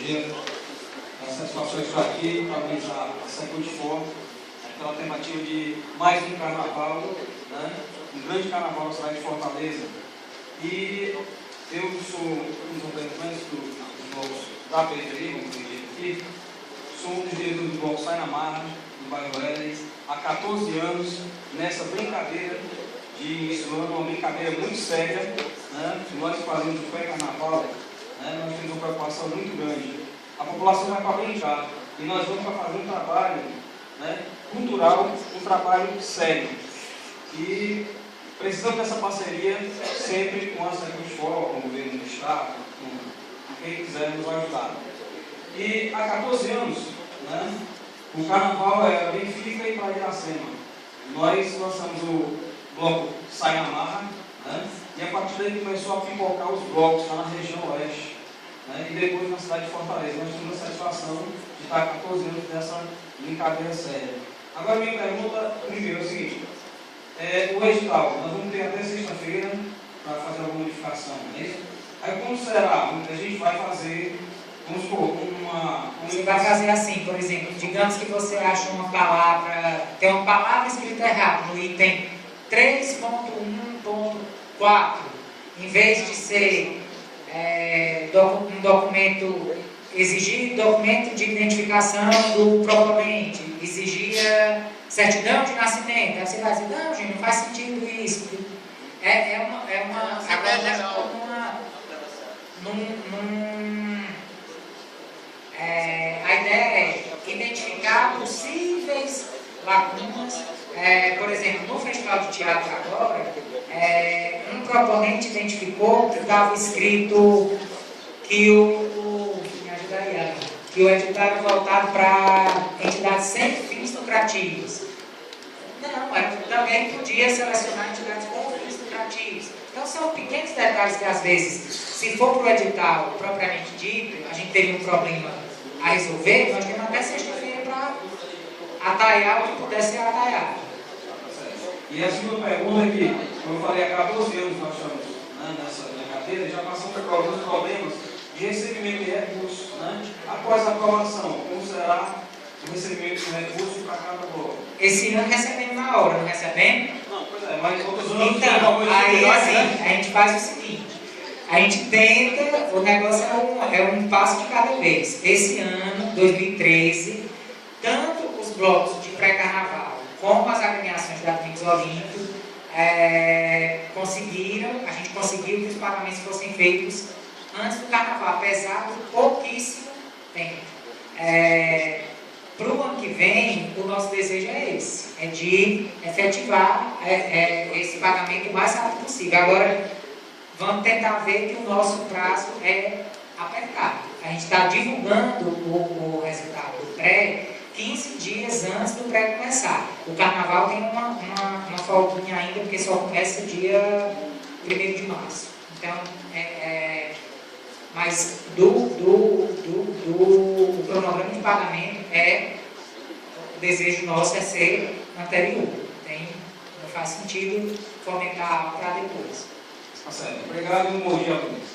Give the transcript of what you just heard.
dia. É uma satisfação estar aqui, parabenizar a Secult For pela tentativa de mais um carnaval, né? Um grande carnaval na cidade de Fortaleza. E eu sou um dos representantes dos blocos da periferia, como dizer aqui, sou um dos diretores do bloco Sai na Marra, do bairro Éden, há 14 anos, nessa brincadeira de início do ano, uma brincadeira muito séria, né? Nós fazemos o pré-carnaval, né? Nós temos uma preocupação muito grande. A população vai para brincar e nós vamos para fazer um trabalho, né, cultural, um trabalho sério. E precisamos dessa parceria sempre com a Secult For, com o governo do Estado, com quem quiser nos ajudar. E há 14 anos, né, o carnaval é Benfica e Praia de Iracema. Nós lançamos o bloco Sai na Marra, né, e a partir daí começou a pipocar os blocos lá na região oeste, né, e depois na cidade de Fortaleza. Nós temos a satisfação de estar há 14 anos nessa brincadeira séria. Agora, minha pergunta, primeiro, é o seguinte: o edital, nós vamos ter até sexta-feira para fazer alguma modificação, não é isso? Aí, como será? A gente vai fazer, vamos supor, Você vai fazer assim, por exemplo, digamos que você acha uma palavra, tem uma palavra escrita errada no item 3.1.4, em vez de ser um documento, exigir documento de identificação do proponente, exigia certidão de nascimento. Aí você vai dizer, não, gente, não faz sentido isso. A ideia é identificar possíveis lacunas. Por exemplo, no Festival de Teatro agora, um proponente identificou que estava escrito que o edital era voltado para entidades sem fins lucrativos. Não, também podia selecionar entidades com fins lucrativos. Então são pequenos detalhes que às vezes, se for para o edital propriamente dito, a gente teria um problema a resolver, nós temos até sexta-feira para ataiar o que puder ser ataiado. E a segunda pergunta é que, como eu falei, há 14 anos nós estamos, né, nessa brincadeira, já passamos por alguns problemas de recebimento de recursos, né? Após a aprovação, como será o recebimento de recursos para cada bloco? Esse ano recebemos na hora, não recebemos? Não, pois é, mas outros anos... Então, aí assim, a gente faz o seguinte, a gente tenta, o negócio é um passo de cada vez. Esse ano, 2013, tanto os blocos de pré-carnaval como as agremiações da Domingos Olímpio a gente conseguiu que os pagamentos fossem feitos antes do carnaval, apesar de pouquíssimo tempo. Para o ano que vem, o nosso desejo é esse, é de efetivar esse pagamento o mais rápido possível. Agora, vamos tentar ver que o nosso prazo é apertado. A gente está divulgando o resultado do pré 15 dias antes do pré começar. O carnaval tem uma folguinha ainda, porque só começa dia 1º de março. Então, mas o cronograma de pagamento o desejo nosso é ser anterior. Não faz sentido fomentar para depois. Tá certo. Obrigado e um bom dia a todos.